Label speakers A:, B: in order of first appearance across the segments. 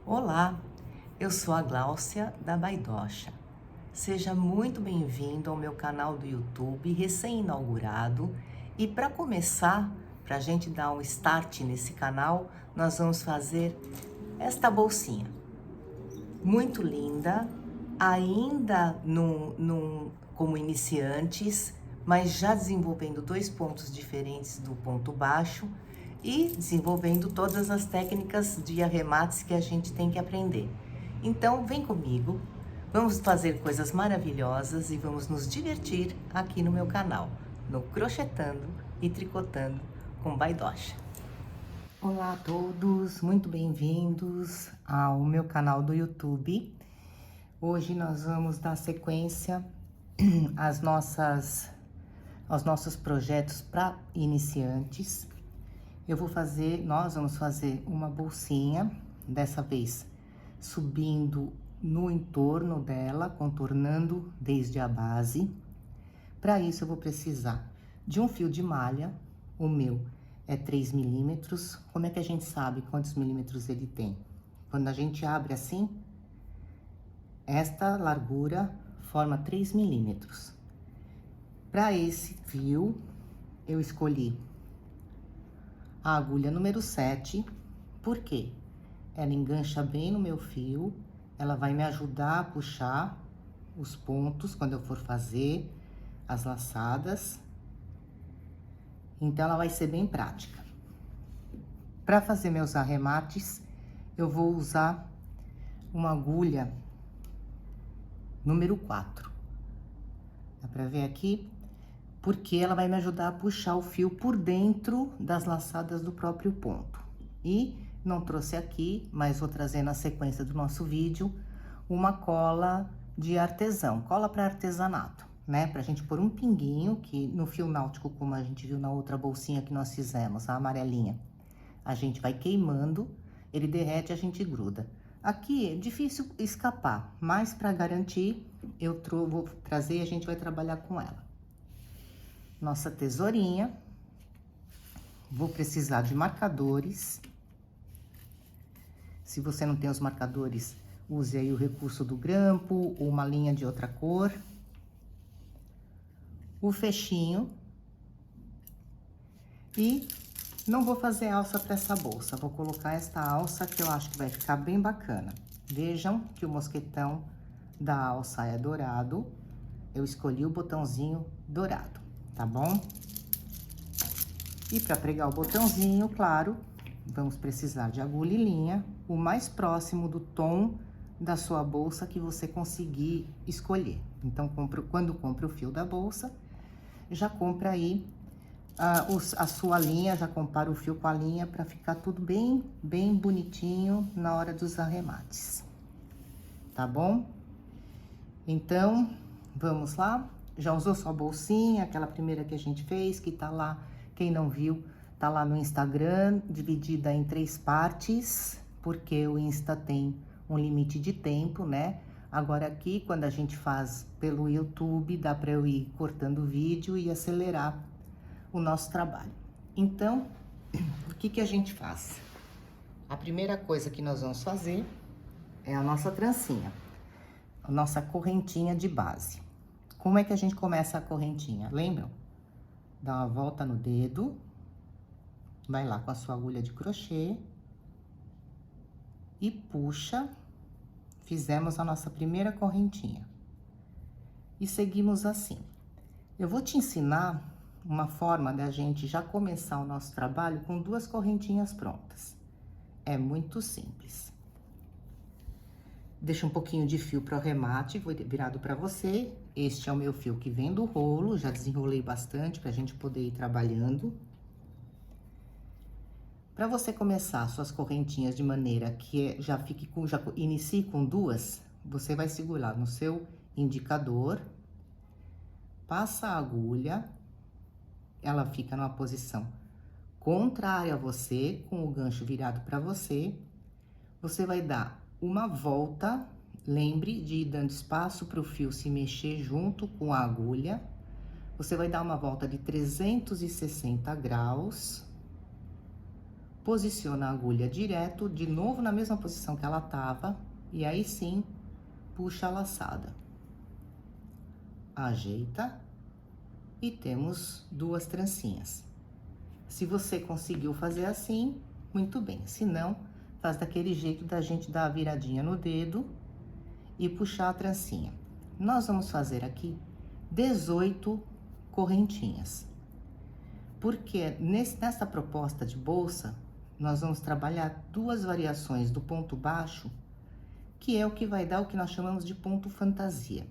A: Olá, eu sou a Gláucia da Baidocha. Seja muito bem-vindo ao meu canal do YouTube recém-inaugurado. E para começar, para a gente dar um start nesse canal, nós vamos fazer esta bolsinha. Muito linda, ainda como iniciantes, mas já desenvolvendo dois pontos diferentes do ponto baixo e desenvolvendo todas as técnicas de arremates que a gente tem que aprender. Então, vem comigo, vamos fazer coisas maravilhosas e vamos nos divertir aqui no meu canal, no Crochetando e Tricotando com Baidocha. Olá a todos, muito bem-vindos ao meu canal do YouTube. Hoje nós vamos dar sequência aos nossos projetos para iniciantes. Nós vamos fazer uma bolsinha, dessa vez subindo no entorno dela, contornando desde a base. Para isso eu vou precisar de um fio de malha, o meu é 3 milímetros. Como é que a gente sabe quantos milímetros ele tem? Quando a gente abre assim, esta largura forma 3 milímetros. Para esse fio, eu escolhi a agulha número 7, por quê? Ela engancha bem no meu fio, ela vai me ajudar a puxar os pontos quando eu for fazer as laçadas. Então, ela vai ser bem prática. Para fazer meus arremates, eu vou usar uma agulha número 4. Dá pra ver aqui? Porque ela vai me ajudar a puxar o fio por dentro das laçadas do próprio ponto. E não trouxe aqui, mas vou trazer na sequência do nosso vídeo, uma cola de artesão, cola para artesanato, né? Pra gente pôr um pinguinho, que no fio náutico, como a gente viu na outra bolsinha que nós fizemos, a amarelinha, a gente vai queimando, ele derrete, a gente gruda. Aqui é difícil escapar, mas para garantir, vou trazer e a gente vai trabalhar com ela. Nossa tesourinha, vou precisar de marcadores. Se você não tem os marcadores, use aí o recurso do grampo ou uma linha de outra cor. O fechinho. E não vou fazer alça para essa bolsa, vou colocar esta alça que eu acho que vai ficar bem bacana. Vejam que o mosquetão da alça é dourado, eu escolhi o botãozinho dourado, tá bom? E para pregar o botãozinho, claro, vamos precisar de agulha e linha, o mais próximo do tom da sua bolsa que você conseguir escolher. Então, quando compra o fio da bolsa, já compra aí a sua linha, já compara o fio com a linha para ficar tudo bem bonitinho na hora dos arremates, tá bom? Então, vamos lá. Já usou sua bolsinha, aquela primeira que a gente fez, que tá lá, quem não viu, tá lá no Instagram, dividida em 3 partes, porque o Insta tem um limite de tempo, né? Agora aqui, quando a gente faz pelo YouTube, dá para eu ir cortando o vídeo e acelerar o nosso trabalho. Então, o que a gente faz? A primeira coisa que nós vamos fazer é a nossa trancinha, a nossa correntinha de base. Como é que a gente começa a correntinha? Lembram? Dá uma volta no dedo, vai lá com a sua agulha de crochê e puxa. Fizemos a nossa primeira correntinha. E seguimos assim. Eu vou te ensinar uma forma da gente já começar o nosso trabalho com 2 correntinhas prontas. É muito simples. Deixa um pouquinho de fio para o arremate, vou virado para você. Este é o meu fio que vem do rolo, já desenrolei bastante para a gente poder ir trabalhando. Para você começar suas correntinhas de maneira que já inicie com 2, você vai segurar no seu indicador, passa a agulha, ela fica numa posição contrária a você, com o gancho virado para você. Você vai dar uma volta, lembre de ir dando espaço para o fio se mexer junto com a agulha. Você vai dar uma volta de 360 graus, posiciona a agulha direto, de novo na mesma posição que ela tava, e aí sim, puxa a laçada. Ajeita e temos 2 trancinhas. Se você conseguiu fazer assim, muito bem. Se não, faz daquele jeito da gente dar a viradinha no dedo e puxar a trancinha. Nós vamos fazer aqui 18 correntinhas. Porque nessa proposta de bolsa, nós vamos trabalhar 2 variações do ponto baixo, que é o que vai dar o que nós chamamos de ponto fantasia.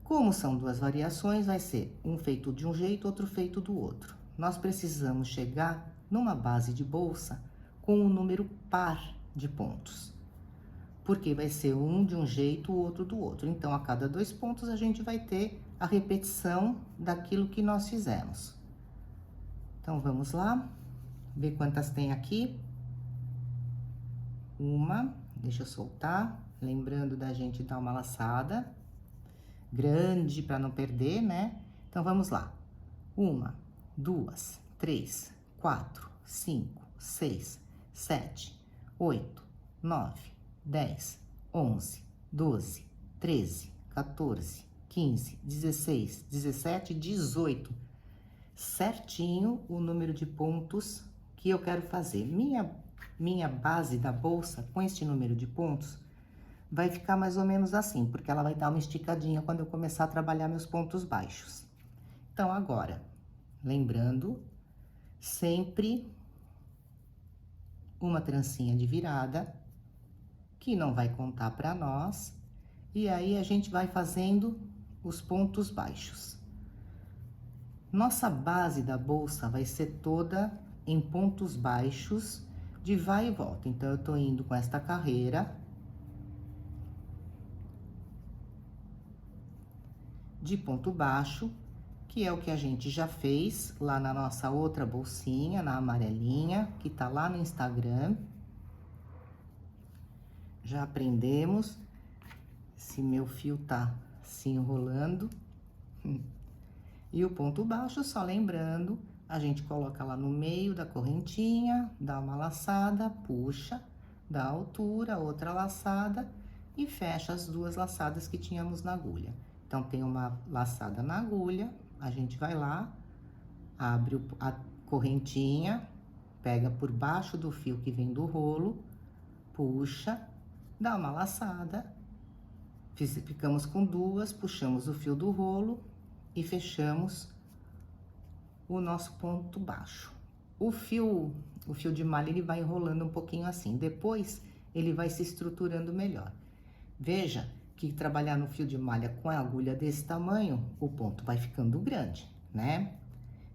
A: Como são 2 variações, vai ser um feito de um jeito, outro feito do outro. Nós precisamos chegar numa base de bolsa com um número par de pontos. Porque vai ser um de um jeito, o outro do outro. Então, a cada 2 pontos, a gente vai ter a repetição daquilo que nós fizemos. Então, vamos lá, ver quantas tem aqui. Uma, deixa eu soltar, lembrando da gente dar uma laçada grande para não perder, né? Então, vamos lá. 1, 2, 3, 4, 5, 6, 7, 8, 9, 10, 11, 12, 13, 14, 15, 16, 17, 18. Certinho o número de pontos que eu quero fazer. Minha base da bolsa com este número de pontos vai ficar mais ou menos assim, porque ela vai dar uma esticadinha quando eu começar a trabalhar meus pontos baixos. Então, agora, lembrando, sempre uma trancinha de virada, que não vai contar para nós, e aí a gente vai fazendo os pontos baixos. Nossa base da bolsa vai ser toda em pontos baixos de vai e volta. Então, eu tô indo com esta carreira de ponto baixo, que é o que a gente já fez lá na nossa outra bolsinha, na amarelinha, que tá lá no Instagram. Já aprendemos. Se meu fio tá se enrolando. E o ponto baixo, só lembrando, a gente coloca lá no meio da correntinha, dá uma laçada, puxa, dá altura, outra laçada e fecha as 2 laçadas que tínhamos na agulha. Então, tem uma laçada na agulha, a gente vai lá, abre a correntinha, pega por baixo do fio que vem do rolo, puxa, dá uma laçada, ficamos com 2, puxamos o fio do rolo e fechamos o nosso ponto baixo. O fio de malha, ele vai enrolando um pouquinho assim, depois ele vai se estruturando melhor. Veja que trabalhar no fio de malha com a agulha desse tamanho, o ponto vai ficando grande, né?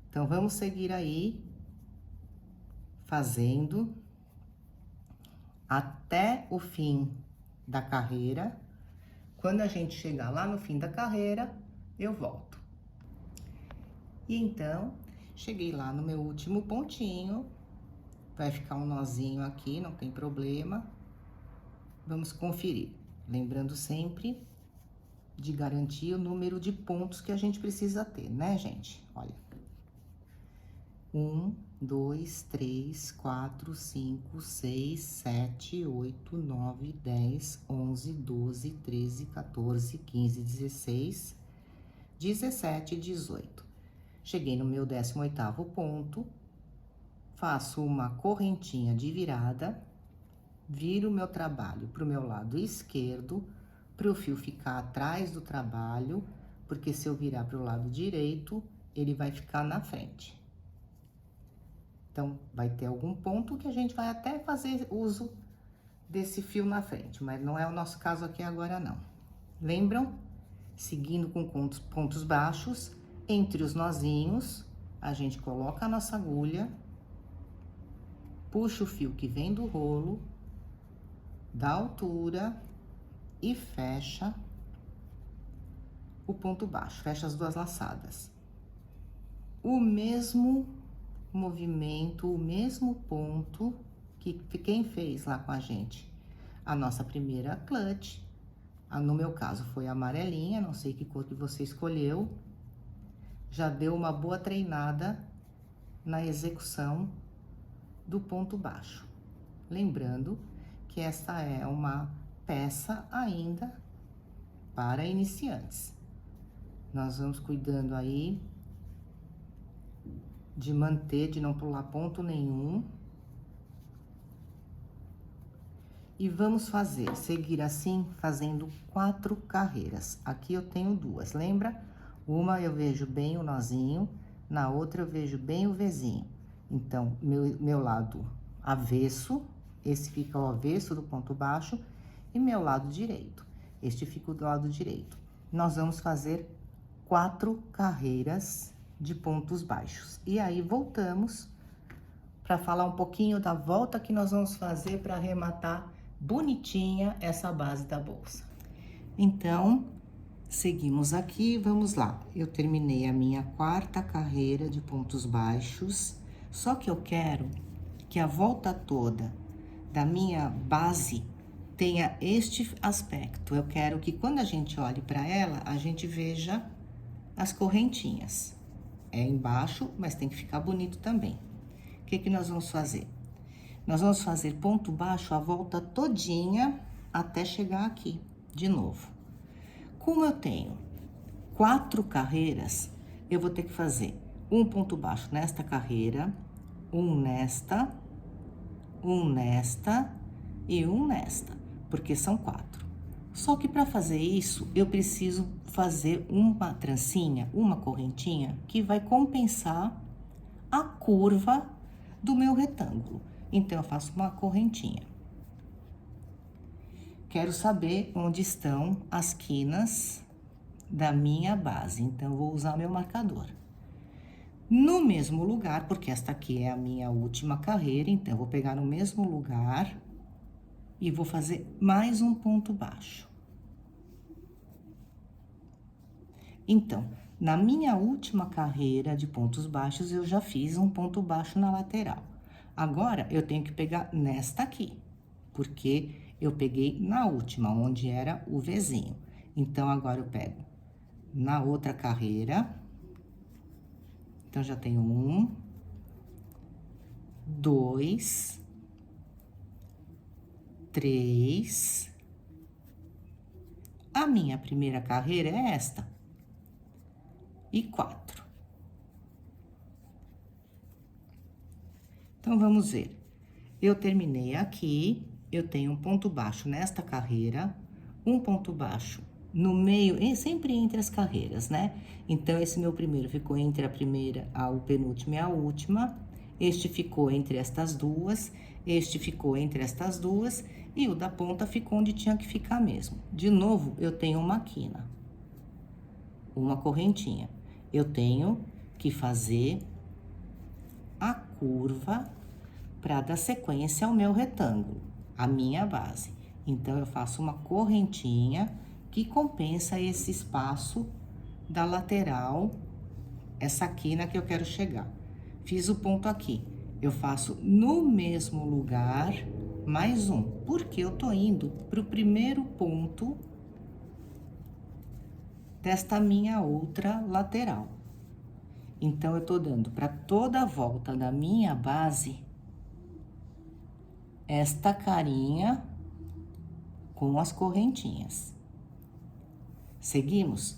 A: Então, vamos seguir aí, fazendo até o fim da carreira. Quando a gente chegar lá no fim da carreira, eu volto. E então, cheguei lá no meu último pontinho, vai ficar um nozinho aqui, não tem problema. Vamos conferir, lembrando sempre de garantir o número de pontos que a gente precisa ter, né, gente? Olha. 1, 2, 3, 4, 5, 6, 7, 8, 9, 10, 11, 12, 13, 14, 15, 16, 17 e 18. Cheguei no meu 18º ponto, faço uma correntinha de virada, viro o meu trabalho para o meu lado esquerdo, para o fio ficar atrás do trabalho, porque se eu virar para o lado direito, ele vai ficar na frente. Então, vai ter algum ponto que a gente vai até fazer uso desse fio na frente, mas não é o nosso caso aqui agora, não. Lembram? Seguindo com pontos baixos, entre os nozinhos, a gente coloca a nossa agulha, puxa o fio que vem do rolo, dá altura e fecha o ponto baixo, fecha as 2 laçadas. O mesmo movimento, o mesmo ponto que quem fez lá com a gente a nossa primeira clutch, no meu caso foi a amarelinha, não sei que cor que você escolheu, já deu uma boa treinada na execução do ponto baixo. Lembrando que essa é uma peça ainda para iniciantes. Nós vamos cuidando aí de manter, de não pular ponto nenhum. E vamos seguir assim, fazendo 4 carreiras. Aqui eu tenho 2, lembra? Uma eu vejo bem o nozinho, na outra eu vejo bem o Vzinho. Então, meu lado avesso, esse fica ao avesso do ponto baixo, e meu lado direito, este fica do lado direito. Nós vamos fazer 4 carreiras de pontos baixos. E aí, voltamos para falar um pouquinho da volta que nós vamos fazer para arrematar bonitinha essa base da bolsa. Então, seguimos aqui, vamos lá. Eu terminei a minha 4ª carreira de pontos baixos, só que eu quero que a volta toda da minha base tenha este aspecto. Eu quero que quando a gente olhe para ela, a gente veja as correntinhas. É embaixo, mas tem que ficar bonito também. O que que nós vamos fazer? Nós vamos fazer ponto baixo a volta todinha até chegar aqui, de novo. Como eu tenho 4 carreiras, eu vou ter que fazer um ponto baixo nesta carreira, um nesta e um nesta, porque são 4. Só que para fazer isso, eu preciso fazer uma trancinha, uma correntinha, que vai compensar a curva do meu retângulo. Então, eu faço uma correntinha. Quero saber onde estão as quinas da minha base, então, vou usar meu marcador. No mesmo lugar, porque esta aqui é a minha última carreira, então, eu vou pegar no mesmo lugar e vou fazer mais um ponto baixo. Então, na minha última carreira de pontos baixos, eu já fiz um ponto baixo na lateral. Agora, eu tenho que pegar nesta aqui, porque eu peguei na última, onde era o Vzinho. Então, agora eu pego na outra carreira. Então, já tenho 1, 2, 3. A minha primeira carreira é esta. E 4. Então, vamos ver. Eu terminei aqui, eu tenho um ponto baixo nesta carreira, um ponto baixo no meio, sempre entre as carreiras, né? Então, esse meu primeiro ficou entre a primeira, o penúltimo e a última. Este ficou entre estas duas, este ficou entre estas duas, e o da ponta ficou onde tinha que ficar mesmo. De novo, eu tenho uma quina, uma correntinha. Eu tenho que fazer a curva para dar sequência ao meu retângulo, a minha base. Então, eu faço uma correntinha que compensa esse espaço da lateral, essa quina que eu quero chegar. Fiz o ponto aqui, eu faço no mesmo lugar mais um, porque eu tô indo pro primeiro ponto desta minha outra lateral. Então, eu tô dando para toda a volta da minha base esta carinha com as correntinhas. Seguimos?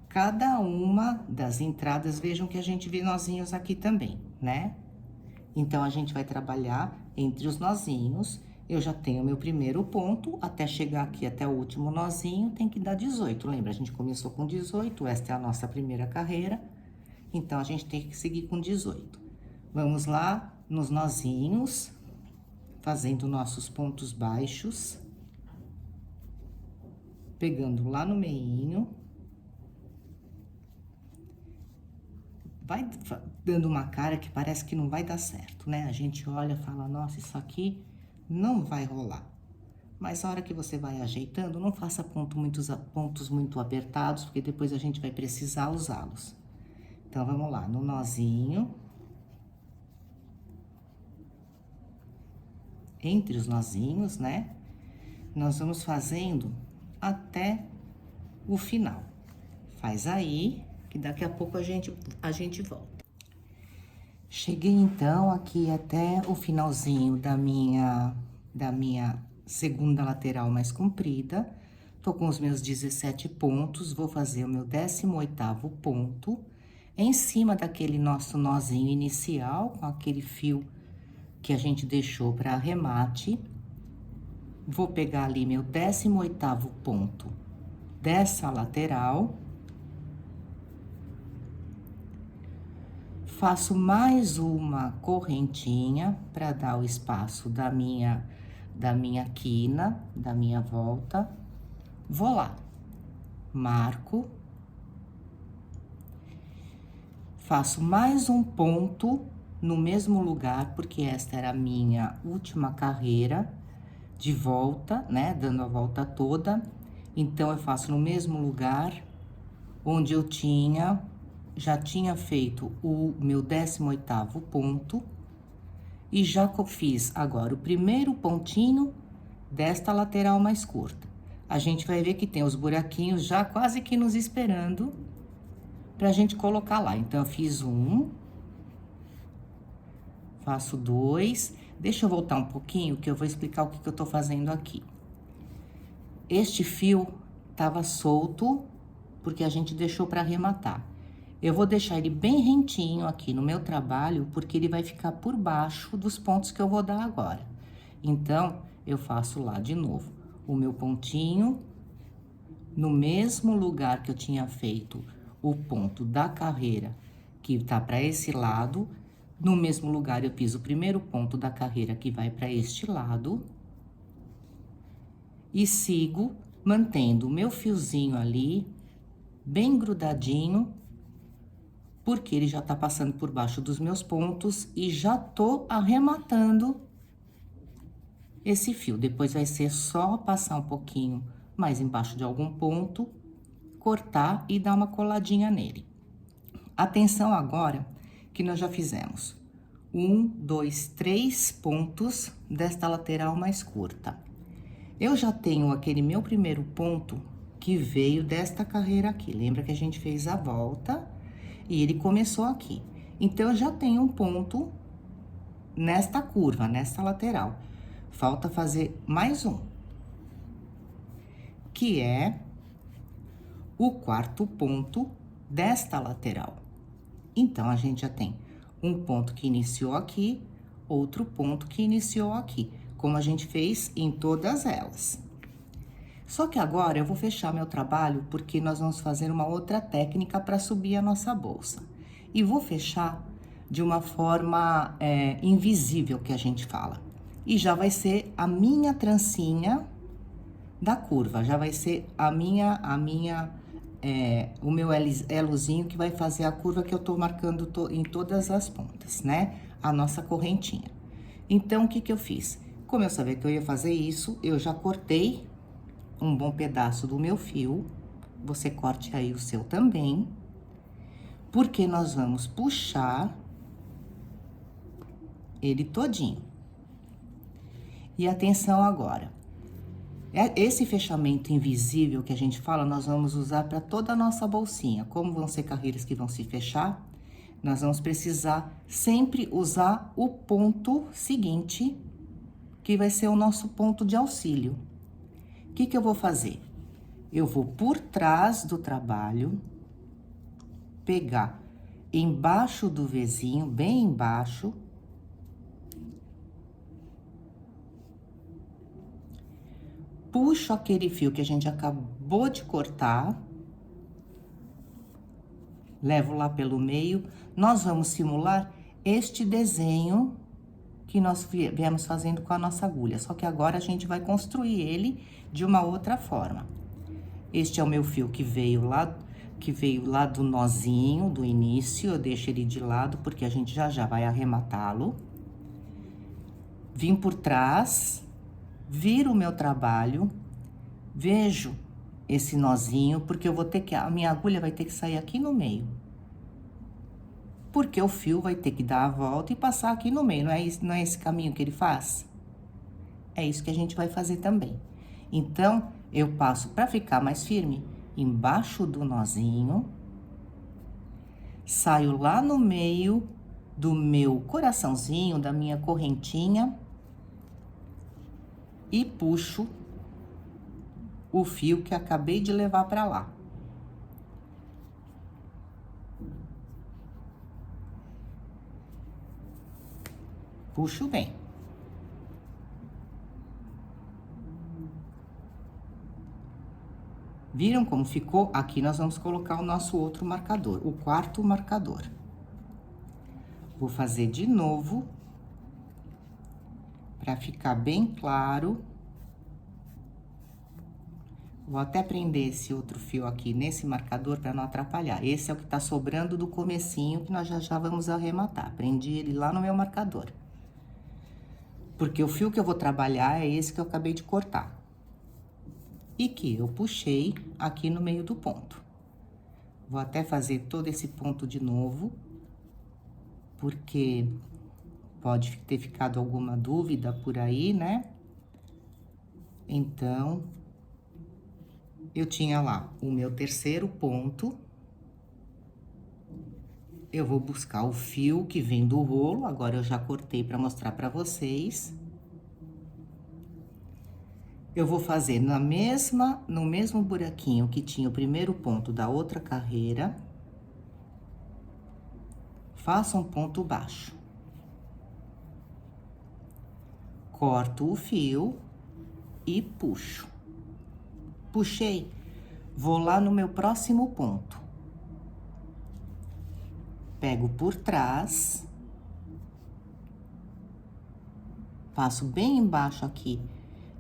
A: Cada uma das entradas, vejam que a gente vê nozinhos aqui também, né? Então, a gente vai trabalhar entre os nozinhos. Eu já tenho meu primeiro ponto, até chegar aqui, até o último nozinho, tem que dar 18. Lembra? A gente começou com 18, esta é a nossa primeira carreira. Então, a gente tem que seguir com 18. Vamos lá, nos nozinhos, fazendo nossos pontos baixos. Pegando lá no meinho. Vai dando uma cara que parece que não vai dar certo, né? A gente olha e fala, nossa, isso aqui não vai rolar. Mas a hora que você vai ajeitando, não faça pontos muito apertados, porque depois a gente vai precisar usá-los. Então, vamos lá, no nozinho. Entre os nozinhos, né? Nós vamos fazendo até o final. Faz aí, que daqui a pouco a gente volta. Cheguei então aqui até o finalzinho da minha segunda lateral mais comprida. Tô com os meus 17 pontos, vou fazer o meu 18º ponto em cima daquele nosso nozinho inicial, com aquele fio que a gente deixou para arremate. Vou pegar ali meu 18º ponto dessa lateral. Faço mais uma correntinha para dar o espaço da minha quina, da minha volta. Vou lá, marco. Faço mais um ponto no mesmo lugar, porque esta era a minha última carreira de volta, né? Dando a volta toda. Então, eu faço no mesmo lugar onde eu já tinha feito o meu 18º ponto. E já fiz agora o primeiro pontinho desta lateral mais curta. A gente vai ver que tem os buraquinhos já quase que nos esperando pra gente colocar lá. Então, eu fiz um, faço dois. Deixa eu voltar um pouquinho, que eu vou explicar o que eu tô fazendo aqui. Este fio tava solto, porque a gente deixou pra arrematar. Eu vou deixar ele bem rentinho aqui no meu trabalho, porque ele vai ficar por baixo dos pontos que eu vou dar agora. Então, eu faço lá de novo o meu pontinho, no mesmo lugar que eu tinha feito o ponto da carreira, que tá para esse lado, no mesmo lugar eu fiz o primeiro ponto da carreira que vai para este lado. E sigo mantendo o meu fiozinho ali, bem grudadinho, porque ele já tá passando por baixo dos meus pontos e já tô arrematando esse fio. Depois vai ser só passar um pouquinho mais embaixo de algum ponto, cortar e dar uma coladinha nele. Atenção agora que nós já fizemos 1, 2, 3 pontos desta lateral mais curta. Eu já tenho aquele meu primeiro ponto que veio desta carreira aqui. Lembra que a gente fez a volta e ele começou aqui. Então, eu já tenho um ponto nesta curva, nesta lateral. Falta fazer mais um, que é o quarto ponto desta lateral. Então, a gente já tem um ponto que iniciou aqui, outro ponto que iniciou aqui, como a gente fez em todas elas. Só que agora eu vou fechar meu trabalho, porque nós vamos fazer uma outra técnica para subir a nossa bolsa. E vou fechar de uma forma invisível, que a gente fala. E já vai ser a minha trancinha da curva, já vai ser o meu elozinho que vai fazer a curva que eu tô marcando em todas as pontas, né? A nossa correntinha. Então, o que que eu fiz? Como eu sabia que eu ia fazer isso, eu já cortei um bom pedaço do meu fio. Você corte aí o seu também, porque nós vamos puxar ele todinho. E atenção agora. Esse fechamento invisível que a gente fala, nós vamos usar para toda a nossa bolsinha. Como vão ser carreiras que vão se fechar, nós vamos precisar sempre usar o ponto seguinte, que vai ser o nosso ponto de auxílio. O que que eu vou fazer? Eu vou por trás do trabalho, pegar embaixo do Vzinho, bem embaixo, puxo aquele fio que a gente acabou de cortar, levo lá pelo meio. Nós vamos simular este desenho que nós viemos fazendo com a nossa agulha, só que agora a gente vai construir ele de uma outra forma. Este é o meu fio que veio lá do nozinho, do início. Eu deixo ele de lado, porque a gente já vai arrematá-lo. Vim por trás, viro o meu trabalho, vejo esse nozinho, porque a minha agulha vai ter que sair aqui no meio. Porque o fio vai ter que dar a volta e passar aqui no meio, não é esse caminho que ele faz? É isso que a gente vai fazer também. Então, eu passo para ficar mais firme, embaixo do nozinho, saio lá no meio do meu coraçãozinho, da minha correntinha e puxo o fio que acabei de levar pra lá. Puxo bem. Viram como ficou? Aqui nós vamos colocar o nosso outro marcador, o quarto marcador. Vou fazer de novo, para ficar bem claro. Vou até prender esse outro fio aqui nesse marcador para não atrapalhar. Esse é o que tá sobrando do comecinho, que nós já vamos arrematar. Prendi ele lá no meu marcador. Porque o fio que eu vou trabalhar é esse que eu acabei de cortar. E que eu puxei aqui no meio do ponto. Vou até fazer todo esse ponto de novo, porque pode ter ficado alguma dúvida por aí, né? Então, eu tinha lá o meu terceiro ponto. Eu vou buscar o fio que vem do rolo, agora eu já cortei para mostrar para vocês. Eu vou fazer no mesmo buraquinho que tinha o primeiro ponto da outra carreira. Faço um ponto baixo. Corto o fio e puxo. Puxei, vou lá no meu próximo ponto. Pego por trás. Passo bem embaixo aqui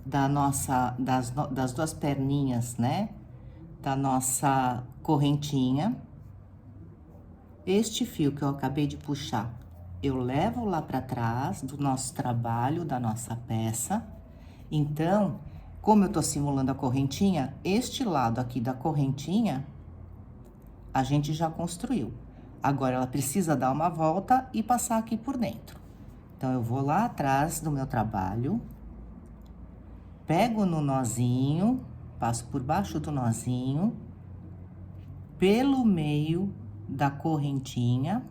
A: das duas perninhas, né? Da nossa correntinha. Este fio que eu acabei de puxar, eu levo lá para trás do nosso trabalho, da nossa peça. Então, como eu tô simulando a correntinha, este lado aqui da correntinha, a gente já construiu. Agora, ela precisa dar uma volta e passar aqui por dentro. Então, eu vou lá atrás do meu trabalho, pego no nozinho, passo por baixo do nozinho, pelo meio da correntinha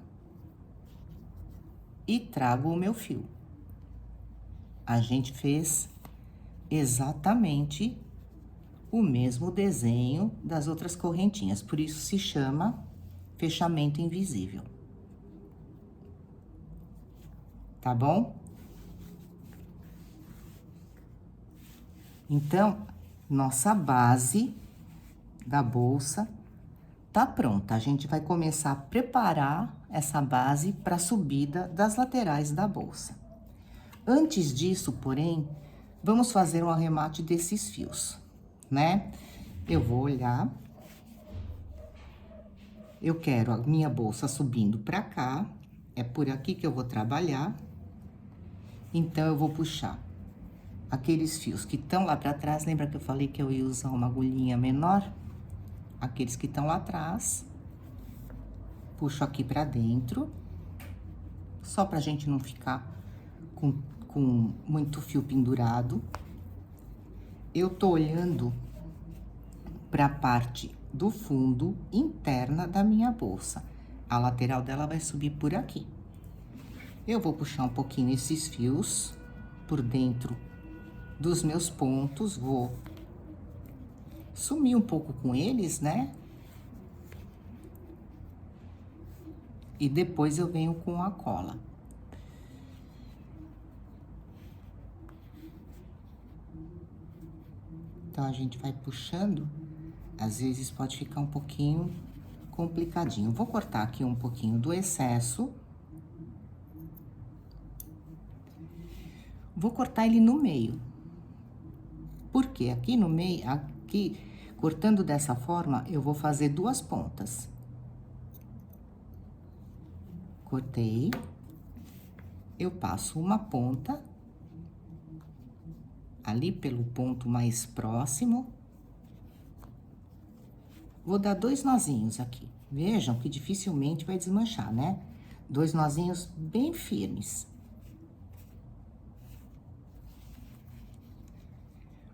A: e trago o meu fio. A gente fez exatamente o mesmo desenho das outras correntinhas, por isso se chama fechamento invisível. Tá bom? Então, nossa base da bolsa tá pronta. A gente vai começar a preparar essa base para a subida das laterais da bolsa. Antes disso, porém, vamos fazer um arremate desses fios, né? Eu vou olhar. Eu quero a minha bolsa subindo pra cá. É por aqui que eu vou trabalhar. Então, eu vou puxar aqueles fios que estão lá pra trás. Lembra que eu falei que eu ia usar uma agulhinha menor? Aqueles que estão lá atrás. Puxo aqui pra dentro. Só pra gente não ficar com muito fio pendurado. Eu tô olhando pra parte do fundo interna da minha bolsa. A lateral dela vai subir por aqui. Eu vou puxar um pouquinho esses fios por dentro dos meus pontos, vou sumir um pouco com eles, né? E depois eu venho com a cola. Então, a gente vai puxando, às vezes pode ficar um pouquinho complicadinho. Vou cortar aqui um pouquinho do excesso. Vou cortar ele no meio. Porque aqui no meio, aqui, cortando dessa forma, eu vou fazer duas pontas. Cortei. Eu passo uma ponta ali pelo ponto mais próximo. Vou dar 2 nozinhos aqui. Vejam que dificilmente vai desmanchar, né? 2 nozinhos bem firmes.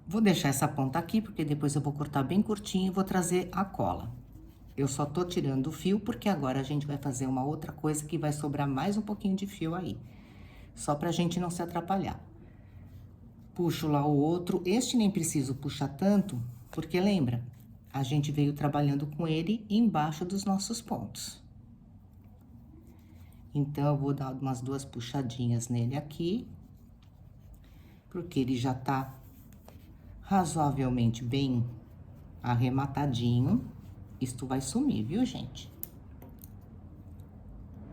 A: Vou deixar essa ponta aqui, porque depois eu vou cortar bem curtinho e vou trazer a cola. Eu só tô tirando o fio porque agora a gente vai fazer uma outra coisa que vai sobrar mais um pouquinho de fio aí. Só pra gente não se atrapalhar. Puxo lá o outro. Este nem preciso puxar tanto, porque lembra? A gente veio trabalhando com ele embaixo dos nossos pontos. Então, eu vou dar umas 2 puxadinhas nele aqui, porque ele já tá razoavelmente bem arrematadinho. Isto vai sumir, viu, gente?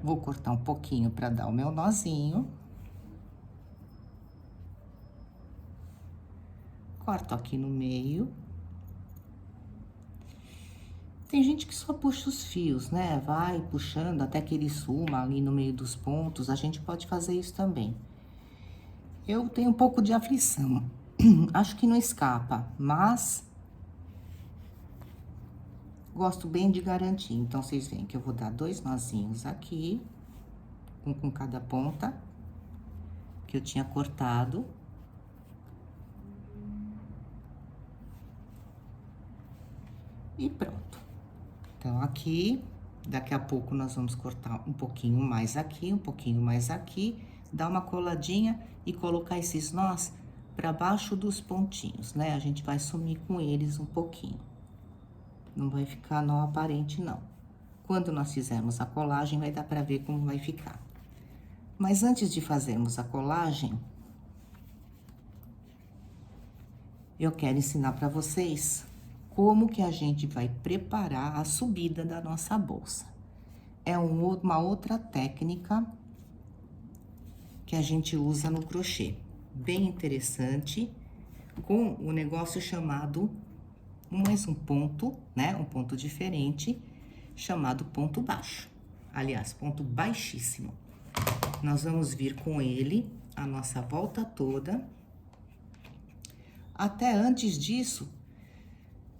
A: Vou cortar um pouquinho para dar o meu nozinho. Corto aqui no meio. Tem gente que só puxa os fios, né? Vai puxando até que ele suma ali no meio dos pontos. A gente pode fazer isso também. Eu tenho um pouco de aflição. Acho que não escapa, mas gosto bem de garantir. Então, vocês veem que eu vou dar 2 nozinhos aqui, um com cada ponta que eu tinha cortado. E pronto. Então, aqui, daqui a pouco nós vamos cortar um pouquinho mais aqui, um pouquinho mais aqui, dar uma coladinha e colocar esses nós para baixo dos pontinhos, né? A gente vai sumir com eles um pouquinho. Não vai ficar nó aparente, não. Quando nós fizermos a colagem, vai dar para ver como vai ficar. Mas antes de fazermos a colagem, eu quero ensinar para vocês como que a gente vai preparar a subida da nossa bolsa. É uma outra técnica que a gente usa no crochê. Bem interessante, com o negócio chamado, mais um ponto, né? Um ponto diferente, chamado ponto baixo. Aliás, ponto baixíssimo. Nós vamos vir com ele a nossa volta toda. Até antes disso,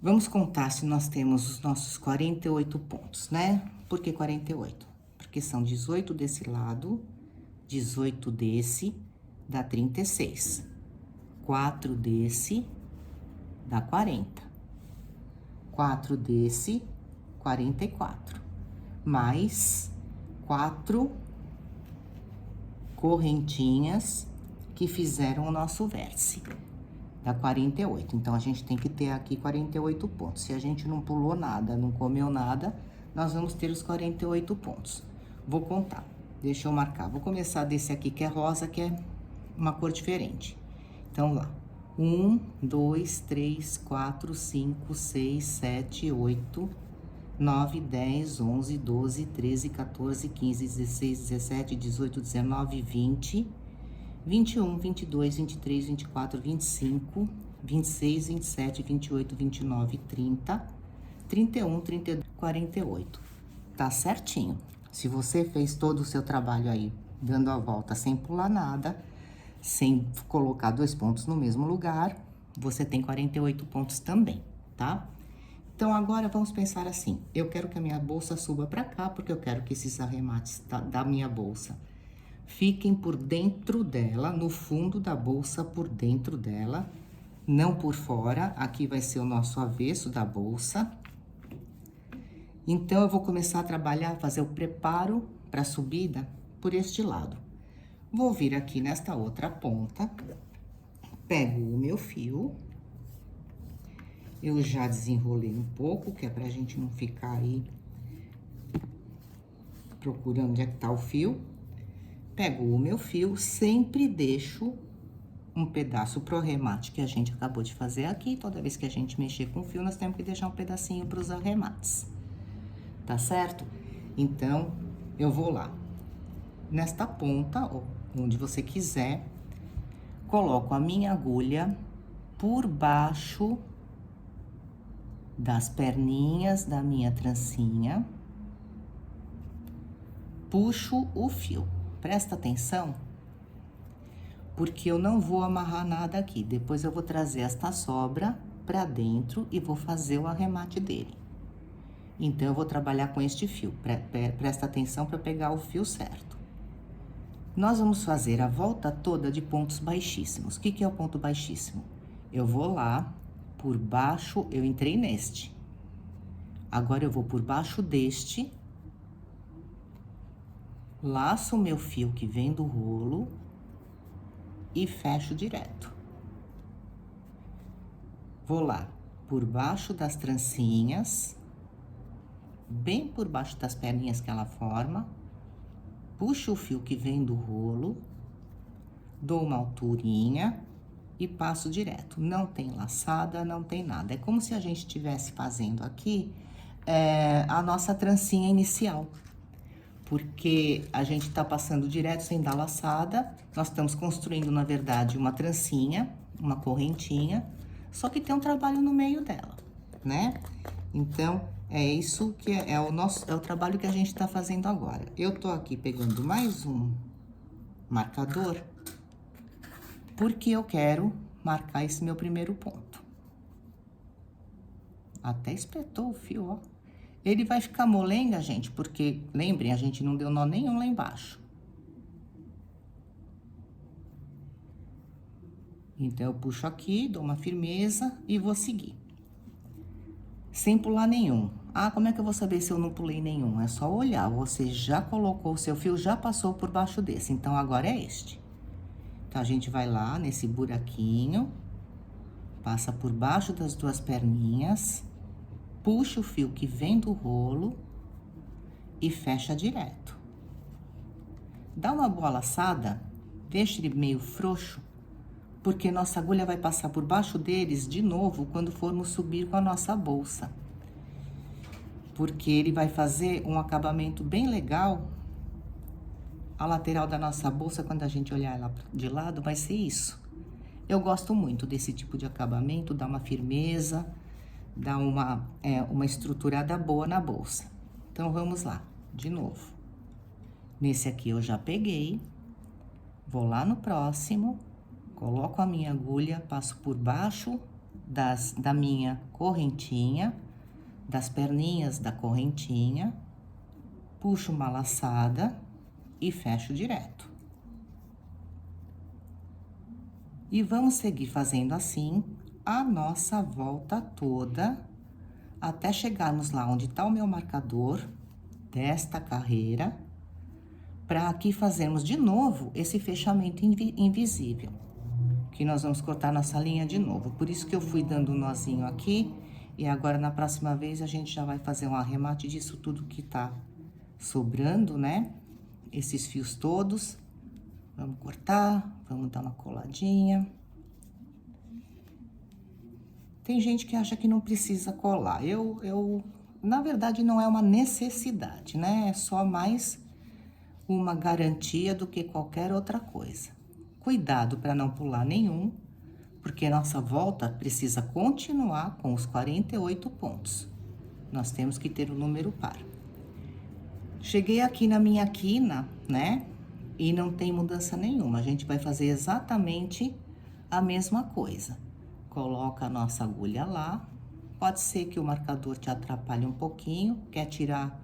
A: vamos contar se nós temos os nossos 48 pontos, né? Por que 48? Porque são 18 desse lado, 18 desse, dá 36. 4 desse, dá 40. 4 desse, 44. Mais 4 correntinhas que fizeram o nosso vértice. Dá 48. Então, a gente tem que ter aqui 48 pontos. Se a gente não pulou nada, não comeu nada, nós vamos ter os 48 pontos. Vou contar. Deixa eu marcar. Vou começar desse aqui que é rosa, que é uma cor diferente. Então, lá. 1, 2, 3, 4, 5, 6, 7, 8, 9, 10, 11, 12, 13, 14, 15, 16, 17, 18, 19, 20... 21, 22, 23, 24, 25, 26, 27, 28, 29, 30, 31, 32, 48. Tá certinho. Se você fez todo o seu trabalho aí, dando a volta sem pular nada, sem colocar 2 pontos no mesmo lugar, você tem 48 pontos também, tá? Então, agora vamos pensar assim. Eu quero que a minha bolsa suba pra cá, porque eu quero que esses arremates da minha bolsa fiquem por dentro dela, no fundo da bolsa, por dentro dela, não por fora. Aqui vai ser o nosso avesso da bolsa. Então, eu vou começar a trabalhar, fazer o preparo para a subida por este lado. Vou vir aqui nesta outra ponta, pego o meu fio. Eu já desenrolei um pouco, que é pra gente não ficar aí procurando onde é que tá o fio. Pego o meu fio, sempre deixo um pedaço pro arremate que a gente acabou de fazer aqui. Toda vez que a gente mexer com o fio, nós temos que deixar um pedacinho pros arremates, tá certo? Então, eu vou lá. Nesta ponta, ou onde você quiser, coloco a minha agulha por baixo das perninhas da minha trancinha, puxo o fio. Presta atenção, porque eu não vou amarrar nada aqui. Depois eu vou trazer esta sobra pra dentro e vou fazer o arremate dele. Então, eu vou trabalhar com este fio. Presta atenção para pegar o fio certo. Nós vamos fazer a volta toda de pontos baixíssimos. O que que é o ponto baixíssimo? Eu vou lá, por baixo, eu entrei neste. Agora eu vou por baixo deste, laço o meu fio que vem do rolo e fecho direto. Vou lá, por baixo das trancinhas, bem por baixo das perninhas que ela forma, puxo o fio que vem do rolo, dou uma alturinha e passo direto. Não tem laçada, não tem nada. É como se a gente estivesse fazendo aqui a nossa trancinha inicial. Porque a gente tá passando direto sem dar laçada, nós estamos construindo, na verdade, uma trancinha, uma correntinha, só que tem um trabalho no meio dela, né? Então, é isso que é o trabalho que a gente tá fazendo agora. Eu tô aqui pegando mais um marcador, porque eu quero marcar esse meu primeiro ponto. Até espetou o fio, ó. Ele vai ficar molenga, gente, porque, lembrem, a gente não deu nó nenhum lá embaixo. Então, eu puxo aqui, dou uma firmeza e vou seguir. Sem pular nenhum. Ah, como é que eu vou saber se eu não pulei nenhum? É só olhar, você já colocou o seu fio, já passou por baixo desse, então agora é este. Então, a gente vai lá nesse buraquinho, passa por baixo das duas perninhas, puxa o fio que vem do rolo e fecha direto. Dá uma boa laçada, deixa ele meio frouxo, porque nossa agulha vai passar por baixo deles de novo quando formos subir com a nossa bolsa. Porque ele vai fazer um acabamento bem legal. A lateral da nossa bolsa, quando a gente olhar ela de lado, vai ser isso. Eu gosto muito desse tipo de acabamento, dá uma firmeza, dá uma estruturada boa na bolsa. Então, vamos lá, de novo. Nesse aqui eu já peguei, vou lá no próximo, coloco a minha agulha, passo por baixo da minha correntinha, das perninhas da correntinha, puxo uma laçada e fecho direto. E vamos seguir fazendo assim a nossa volta toda, até chegarmos lá onde tá o meu marcador desta carreira, para aqui fazermos de novo esse fechamento invisível, que nós vamos cortar nossa linha de novo. Por isso que eu fui dando um nozinho aqui, e agora na próxima vez a gente já vai fazer um arremate disso tudo que tá sobrando, né? Esses fios todos. Vamos cortar, vamos dar uma coladinha. Tem gente que acha que não precisa colar. Na verdade, não é uma necessidade, né? É só mais uma garantia do que qualquer outra coisa. Cuidado para não pular nenhum, porque nossa volta precisa continuar com os 48 pontos. Nós temos que ter o número par. Cheguei aqui na minha quina, né? E não tem mudança nenhuma. A gente vai fazer exatamente a mesma coisa. Coloca a nossa agulha lá. Pode ser que o marcador te atrapalhe um pouquinho. Quer tirar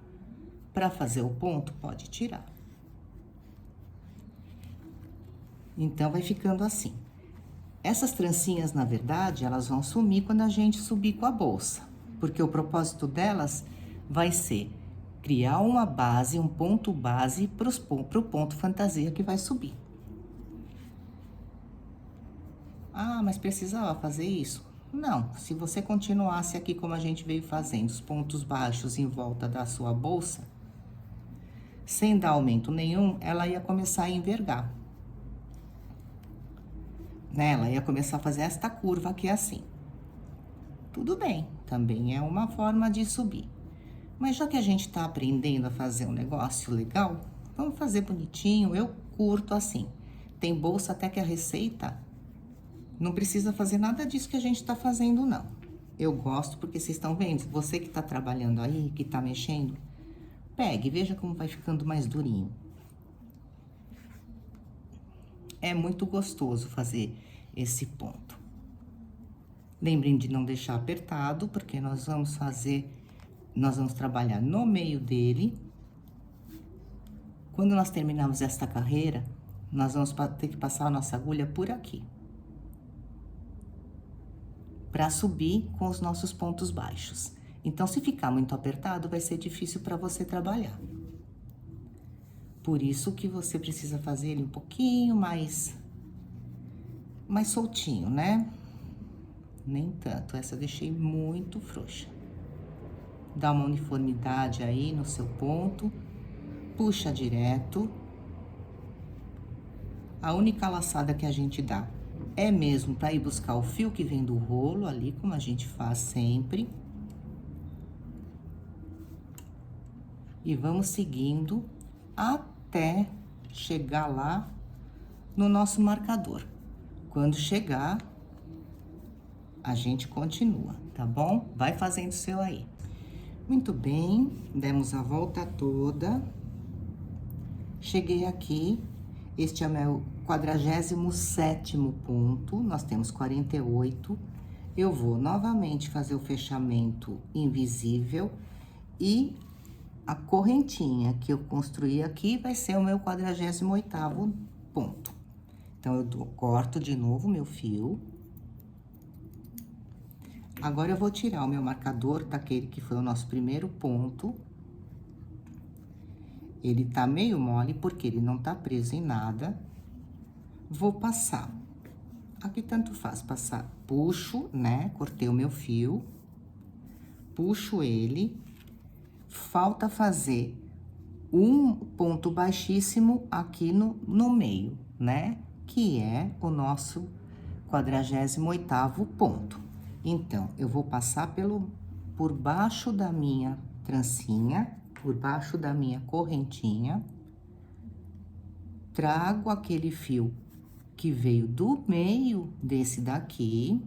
A: para fazer o ponto? Pode tirar. Então, vai ficando assim. Essas trancinhas, na verdade, elas vão sumir quando a gente subir com a bolsa. Porque o propósito delas vai ser criar uma base, um ponto base para o ponto fantasia que vai subir. Ah, mas precisava fazer isso? Não, se você continuasse aqui como a gente veio fazendo, os pontos baixos em volta da sua bolsa, sem dar aumento nenhum, ela ia começar a envergar. Né? Ela ia começar a fazer esta curva aqui assim. Tudo bem, também é uma forma de subir. Mas já que a gente tá aprendendo a fazer um negócio legal, vamos fazer bonitinho, eu curto assim. Tem bolsa até que a receita não precisa fazer nada disso que a gente tá fazendo, não. Eu gosto porque vocês estão vendo, você que tá trabalhando aí, que tá mexendo, pegue, veja como vai ficando mais durinho. É muito gostoso fazer esse ponto. Lembrem de não deixar apertado, porque nós vamos trabalhar no meio dele. Quando nós terminarmos esta carreira, nós vamos ter que passar a nossa agulha por aqui. Para subir com os nossos pontos baixos. Então, se ficar muito apertado, vai ser difícil para você trabalhar. Por isso que você precisa fazer ele um pouquinho mais soltinho, né? Nem tanto, essa eu deixei muito frouxa. Dá uma uniformidade aí no seu ponto, puxa direto. A única laçada que a gente dá é mesmo para ir buscar o fio que vem do rolo ali, como a gente faz sempre. E vamos seguindo até chegar lá no nosso marcador. Quando chegar, a gente continua, tá bom? Vai fazendo o seu aí. Muito bem, demos a volta toda. Cheguei aqui, este é o meu 47º ponto, nós temos 48. Eu vou novamente fazer o fechamento invisível e a correntinha que eu construí aqui vai ser o meu 48º ponto. Então, eu corto de novo o meu fio. Agora, eu vou tirar o meu marcador daquele que foi o nosso primeiro ponto. Ele tá meio mole porque ele não tá preso em nada. Vou passar. Aqui tanto faz passar. Puxo, né? Cortei o meu fio. Puxo ele. Falta fazer um ponto baixíssimo aqui no meio, né? Que é o nosso 48º ponto. Então, eu vou passar por baixo da minha trancinha, por baixo da minha correntinha. Trago aquele fio que veio do meio desse daqui.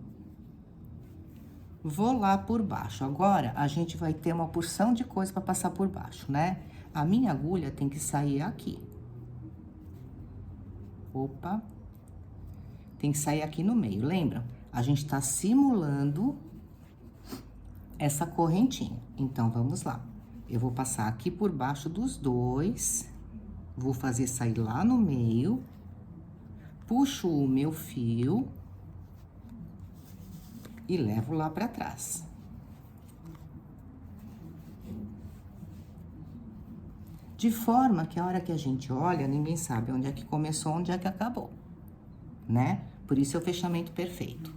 A: Vou lá por baixo. Agora, a gente vai ter uma porção de coisa para passar por baixo, né? A minha agulha tem que sair aqui. Opa. Tem que sair aqui no meio, lembra? A gente tá simulando essa correntinha. Então, vamos lá. Eu vou passar aqui por baixo dos dois. Vou fazer sair lá no meio. Puxo o meu fio. E levo lá pra trás. De forma que a hora que a gente olha, ninguém sabe onde é que começou, onde é que acabou, né? Por isso é o fechamento perfeito.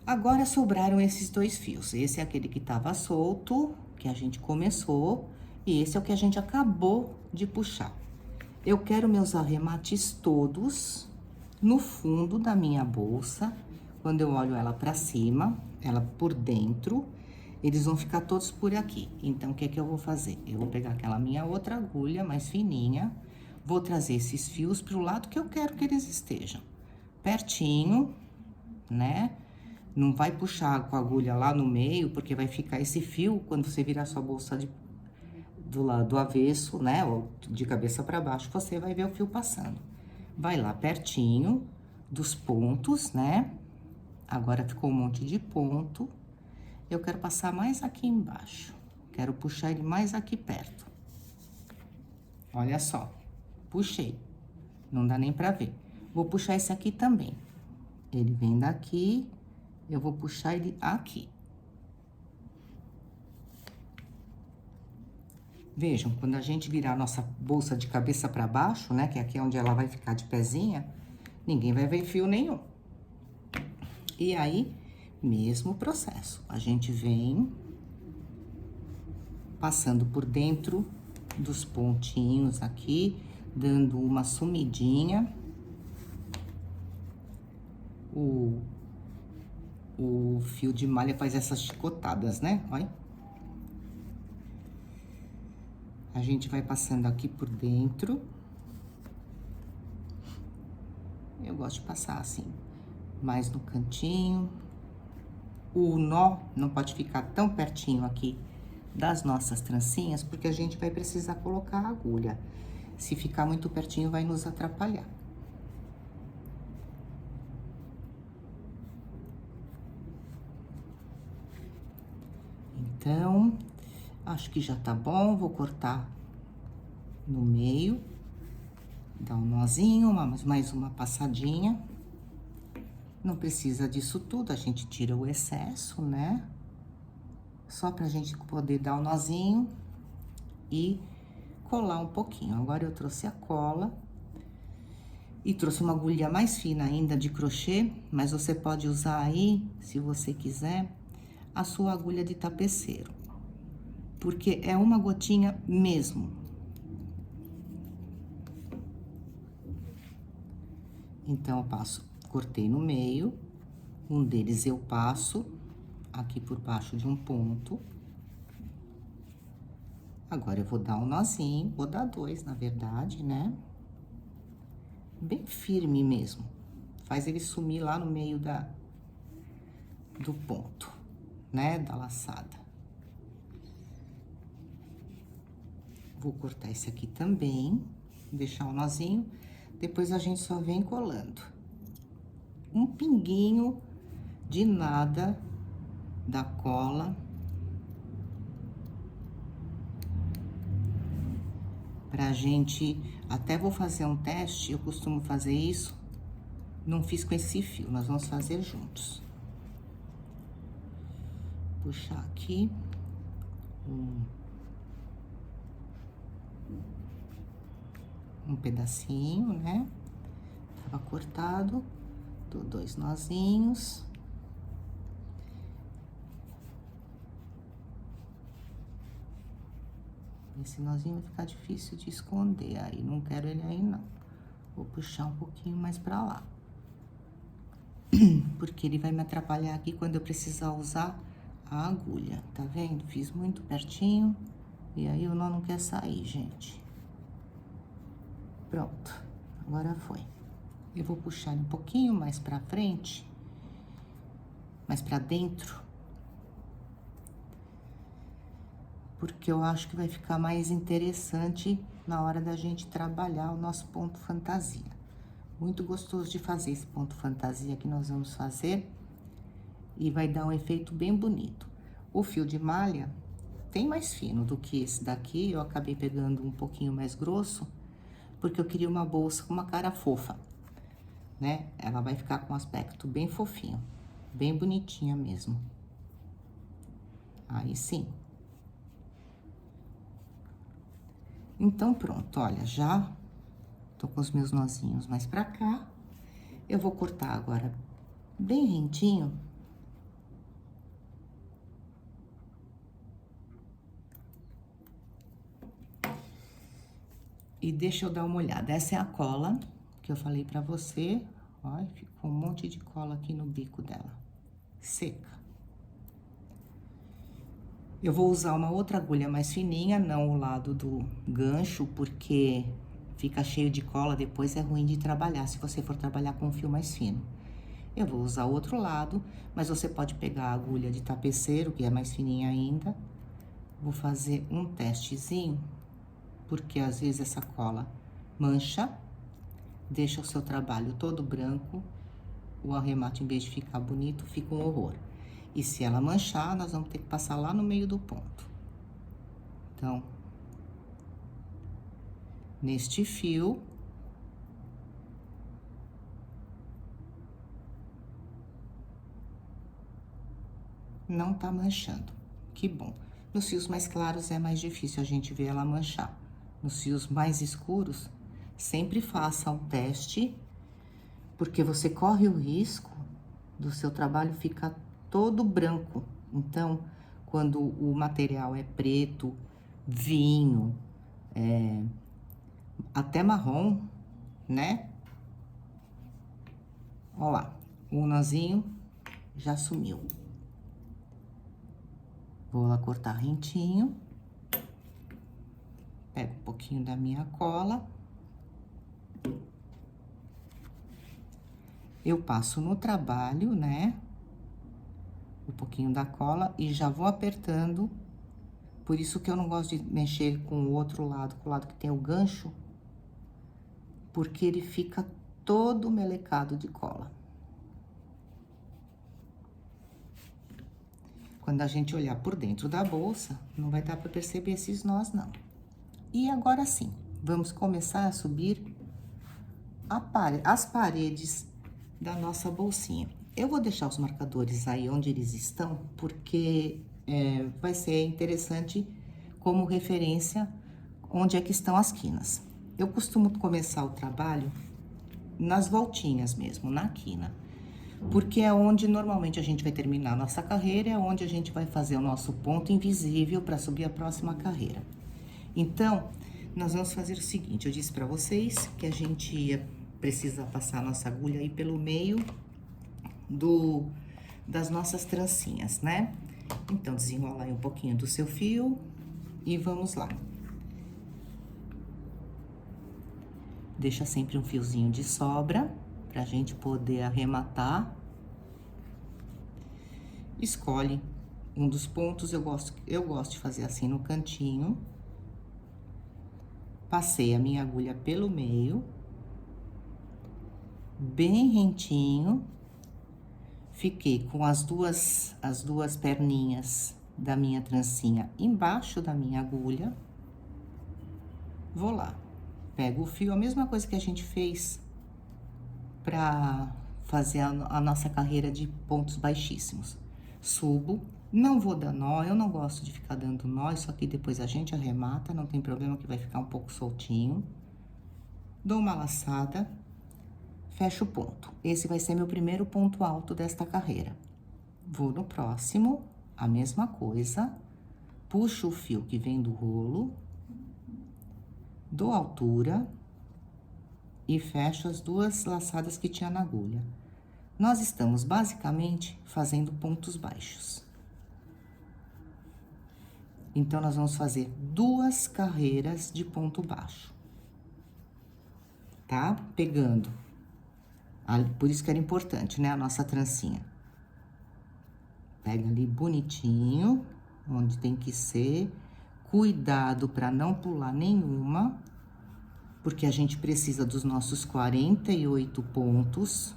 A: Agora, sobraram esses dois fios. Esse é aquele que tava solto, que a gente começou, e esse é o que a gente acabou de puxar. Eu quero meus arremates todos no fundo da minha bolsa. Quando eu olho ela pra cima, ela por dentro, eles vão ficar todos por aqui. Então, o que que eu vou fazer? Eu vou pegar aquela minha outra agulha mais fininha, vou trazer esses fios pro lado que eu quero que eles estejam. Pertinho, né? Não vai puxar com a agulha lá no meio, porque vai ficar esse fio, quando você virar sua bolsa do lado avesso, né? Ou de cabeça pra baixo, você vai ver o fio passando. Vai lá pertinho dos pontos, né? Agora, ficou um monte de ponto. Eu quero passar mais aqui embaixo. Quero puxar ele mais aqui perto. Olha só. Puxei. Não dá nem pra ver. Vou puxar esse aqui também. Ele vem daqui, eu vou puxar ele aqui. Vejam, quando a gente virar a nossa bolsa de cabeça pra baixo, né? Que aqui é onde ela vai ficar de pezinha, ninguém vai ver fio nenhum. E aí, mesmo processo. A gente vem passando por dentro dos pontinhos aqui, dando uma sumidinha. O fio de malha faz essas chicotadas, né? Olha. A gente vai passando aqui por dentro. Eu gosto de passar assim, mais no cantinho. O nó não pode ficar tão pertinho aqui das nossas trancinhas, porque a gente vai precisar colocar a agulha. Se ficar muito pertinho, vai nos atrapalhar. Então, acho que já tá bom, vou cortar no meio, dar um nozinho, mais uma passadinha. Não precisa disso tudo, a gente tira o excesso, né? Só pra gente poder dar o nozinho e colar um pouquinho. Agora eu trouxe a cola e trouxe uma agulha mais fina ainda de crochê, mas você pode usar aí, se você quiser, a sua agulha de tapeceiro, porque é uma gotinha mesmo. Então, eu passo, cortei no meio, um deles eu passo aqui por baixo de um ponto. Agora, eu vou dar um nozinho, vou dar 2, na verdade, né? Bem firme mesmo. Faz ele sumir lá no meio do ponto, né? Da laçada. Vou cortar esse aqui também, deixar um nozinho. Depois, a gente só vem colando. Um pinguinho de nada da cola. Pra gente, até vou fazer um teste, eu costumo fazer isso, não fiz com esse fio, nós vamos fazer juntos. Puxar aqui, um pedacinho, né? Tava cortado, dou 2 nozinhos. Esse nozinho vai ficar difícil de esconder, aí não quero ele aí não. Vou puxar um pouquinho mais pra lá. Porque ele vai me atrapalhar aqui quando eu precisar usar a agulha, tá vendo? Fiz muito pertinho e aí o nó não quer sair, gente. Pronto, agora foi. Eu vou puxar ele um pouquinho mais pra frente, mais pra dentro, porque eu acho que vai ficar mais interessante na hora da gente trabalhar o nosso ponto fantasia. Muito gostoso de fazer esse ponto fantasia que nós vamos fazer e vai dar um efeito bem bonito. O fio de malha tem mais fino do que esse daqui, eu acabei pegando um pouquinho mais grosso, porque eu queria uma bolsa com uma cara fofa, né? Ela vai ficar com um aspecto bem fofinho, bem bonitinha mesmo. Aí sim. Então, pronto, olha, já tô com os meus nozinhos mais pra cá. Eu vou cortar agora bem rentinho. E deixa eu dar uma olhada. Essa é a cola que eu falei pra você. Olha, ficou um monte de cola aqui no bico dela, seca. Eu vou usar uma outra agulha mais fininha, não o lado do gancho, porque fica cheio de cola, depois é ruim de trabalhar, se você for trabalhar com um fio mais fino. Eu vou usar o outro lado, mas você pode pegar a agulha de tapeceiro, que é mais fininha ainda. Vou fazer um testezinho, porque às vezes essa cola mancha, deixa o seu trabalho todo branco, o arremate, em vez de ficar bonito, fica um horror. E se ela manchar, nós vamos ter que passar lá no meio do ponto. Então, neste fio, não tá manchando, que bom. Nos fios mais claros é mais difícil a gente ver ela manchar. Nos fios mais escuros, sempre faça um teste, porque você corre o risco do seu trabalho ficar todo branco. Então, quando o material é preto, vinho, até marrom, né? Ó lá, o nozinho já sumiu. Vou lá cortar rentinho. Pego um pouquinho da minha cola. Eu passo no trabalho, né? Um pouquinho da cola e já vou apertando. Por isso que eu não gosto de mexer com o outro lado, com o lado que tem o gancho, porque ele fica todo melecado de cola. Quando a gente olhar por dentro da bolsa, não vai dar para perceber esses nós, não. E agora sim, vamos começar a subir as paredes da nossa bolsinha. Eu vou deixar os marcadores aí onde eles estão, porque vai ser interessante como referência onde é que estão as quinas. Eu costumo começar o trabalho nas voltinhas mesmo, na quina, porque é onde normalmente a gente vai terminar a nossa carreira, é onde a gente vai fazer o nosso ponto invisível para subir a próxima carreira. Então, nós vamos fazer o seguinte, eu disse para vocês que a gente ia precisar passar a nossa agulha aí pelo meio das nossas trancinhas, né? Então, desenrola aí um pouquinho do seu fio e vamos lá. Deixa sempre um fiozinho de sobra pra gente poder arrematar. Escolhe um dos pontos, eu gosto de fazer assim no cantinho. Passei a minha agulha pelo meio, bem rentinho. Fiquei com as duas perninhas da minha trancinha embaixo da minha agulha. Vou lá, pego o fio, a mesma coisa que a gente fez pra fazer a nossa carreira de pontos baixíssimos. Subo, não vou dar nó, eu não gosto de ficar dando nó, isso aqui depois a gente arremata, não tem problema que vai ficar um pouco soltinho. Dou uma laçada, fecho o ponto. Esse vai ser meu primeiro ponto alto desta carreira. Vou no próximo, a mesma coisa, puxo o fio que vem do rolo, dou altura e fecho as duas laçadas que tinha na agulha. Nós estamos basicamente fazendo pontos baixos. Então, nós vamos fazer 2 carreiras de ponto baixo, tá? Pegando, por isso que era importante, né, a nossa trancinha. Pega ali bonitinho, onde tem que ser. Cuidado para não pular nenhuma, porque a gente precisa dos nossos 48 pontos.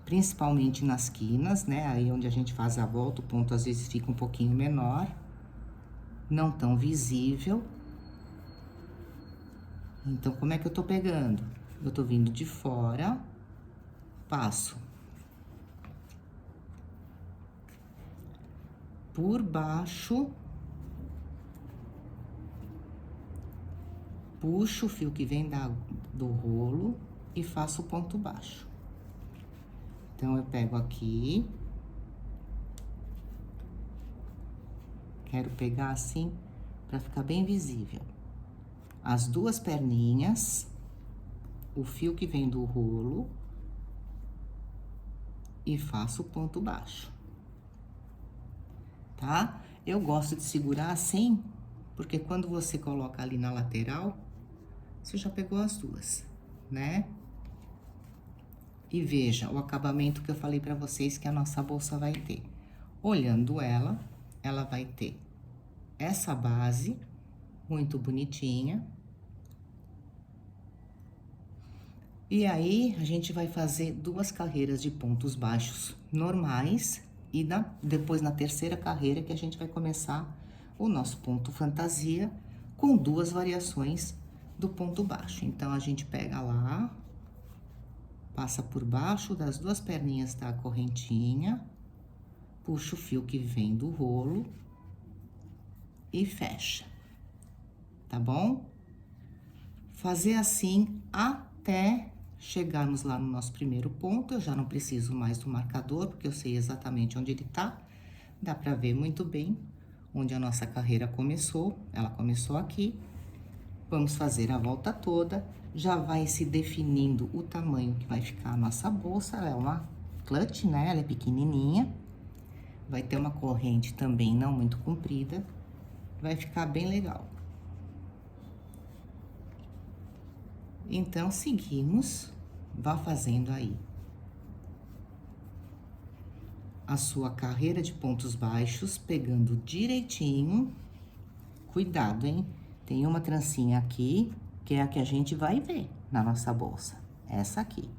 A: Principalmente nas quinas, né? Aí onde a gente faz a volta, o ponto às vezes fica um pouquinho menor, não tão visível. Então, como é que eu tô pegando? Eu tô vindo de fora, passo por baixo, puxo o fio que vem do rolo e faço o ponto baixo. Então, eu pego aqui, quero pegar assim, pra ficar bem visível. As 2 perninhas, o fio que vem do rolo e faço o ponto baixo, tá? Eu gosto de segurar assim, porque quando você coloca ali na lateral, você já pegou as 2, né? E veja o acabamento que eu falei pra vocês que a nossa bolsa vai ter. Olhando ela, ela vai ter essa base muito bonitinha. E aí, a gente vai fazer 2 carreiras de pontos baixos normais e depois na terceira carreira que a gente vai começar o nosso ponto fantasia com 2 variações do ponto baixo. Então, a gente pega lá, passa por baixo das 2 perninhas da correntinha, puxa o fio que vem do rolo e fecha, tá bom? Fazer assim até chegarmos lá no nosso primeiro ponto. Eu já não preciso mais do marcador, porque eu sei exatamente onde ele tá. Dá pra ver muito bem onde a nossa carreira começou. Ela começou aqui. Vamos fazer a volta toda. Já vai se definindo o tamanho que vai ficar a nossa bolsa. Ela é uma clutch, né? Ela é pequenininha. Vai ter uma corrente também não muito comprida. Vai ficar bem legal. Então, seguimos. Vá fazendo aí a sua carreira de pontos baixos, pegando direitinho. Cuidado, hein? Tem uma trancinha aqui, que é a que a gente vai ver na nossa bolsa. Essa aqui.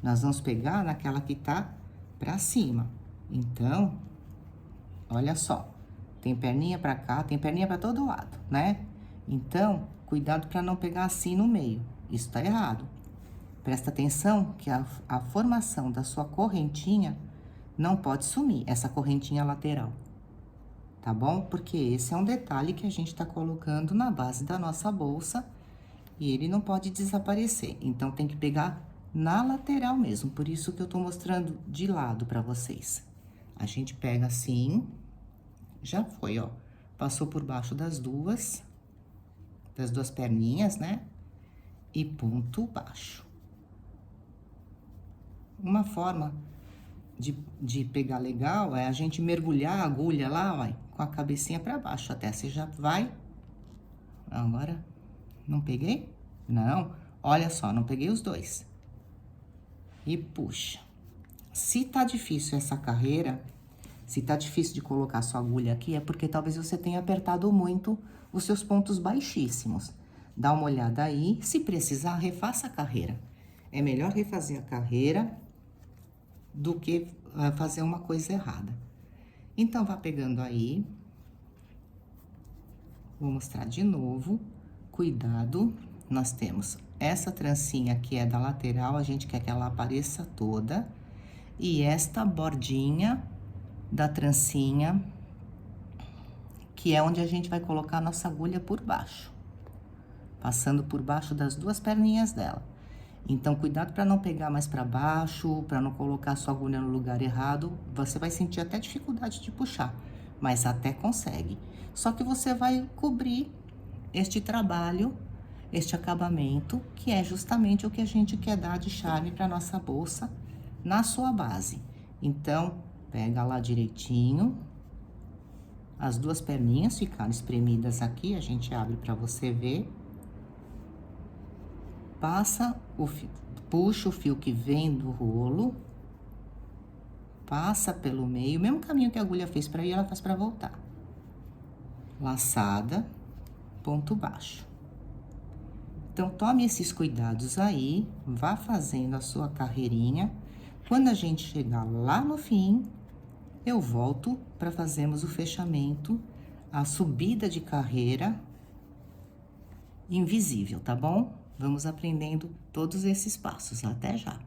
A: Nós vamos pegar naquela que tá pra cima. Então, olha só. Tem perninha pra cá, tem perninha pra todo lado, né? Então, cuidado pra não pegar assim no meio. Isso tá errado. Presta atenção que a formação da sua correntinha não pode sumir essa correntinha lateral, tá bom? Porque esse é um detalhe que a gente tá colocando na base da nossa bolsa e ele não pode desaparecer. Então, tem que pegar na lateral mesmo, por isso que eu tô mostrando de lado pra vocês. A gente pega assim, já foi, ó, passou por baixo das duas perninhas, né? E ponto baixo. Uma forma de pegar legal é a gente mergulhar a agulha lá, ó, com a cabecinha pra baixo até. Você já vai... Agora, não peguei? Não, olha só, não peguei os dois. E puxa. Se tá difícil essa carreira, se tá difícil de colocar sua agulha aqui, é porque talvez você tenha apertado muito os seus pontos baixíssimos. Dá uma olhada aí, se precisar, refaça a carreira. É melhor refazer a carreira do que fazer uma coisa errada. Então, vá pegando aí. Vou mostrar de novo. Cuidado, nós temos essa trancinha que é da lateral, a gente quer que ela apareça toda. E esta bordinha da trancinha, que é onde a gente vai colocar a nossa agulha por baixo. Passando por baixo das duas perninhas dela. Então, cuidado para não pegar mais para baixo, para não colocar a sua agulha no lugar errado. Você vai sentir até dificuldade de puxar, mas até consegue. Só que você vai cobrir este trabalho, este acabamento, que é justamente o que a gente quer dar de charme para nossa bolsa na sua base. Então, pega lá direitinho. As duas perninhas ficaram espremidas aqui, a gente abre para você ver. Passa o fio, puxa o fio que vem do rolo, passa pelo meio, mesmo caminho que a agulha fez para ir, ela faz para voltar. Laçada, ponto baixo. Então, tome esses cuidados aí, vá fazendo a sua carreirinha. Quando a gente chegar lá no fim, eu volto para fazermos o fechamento, a subida de carreira invisível, tá bom? Vamos aprendendo todos esses passos. Até já!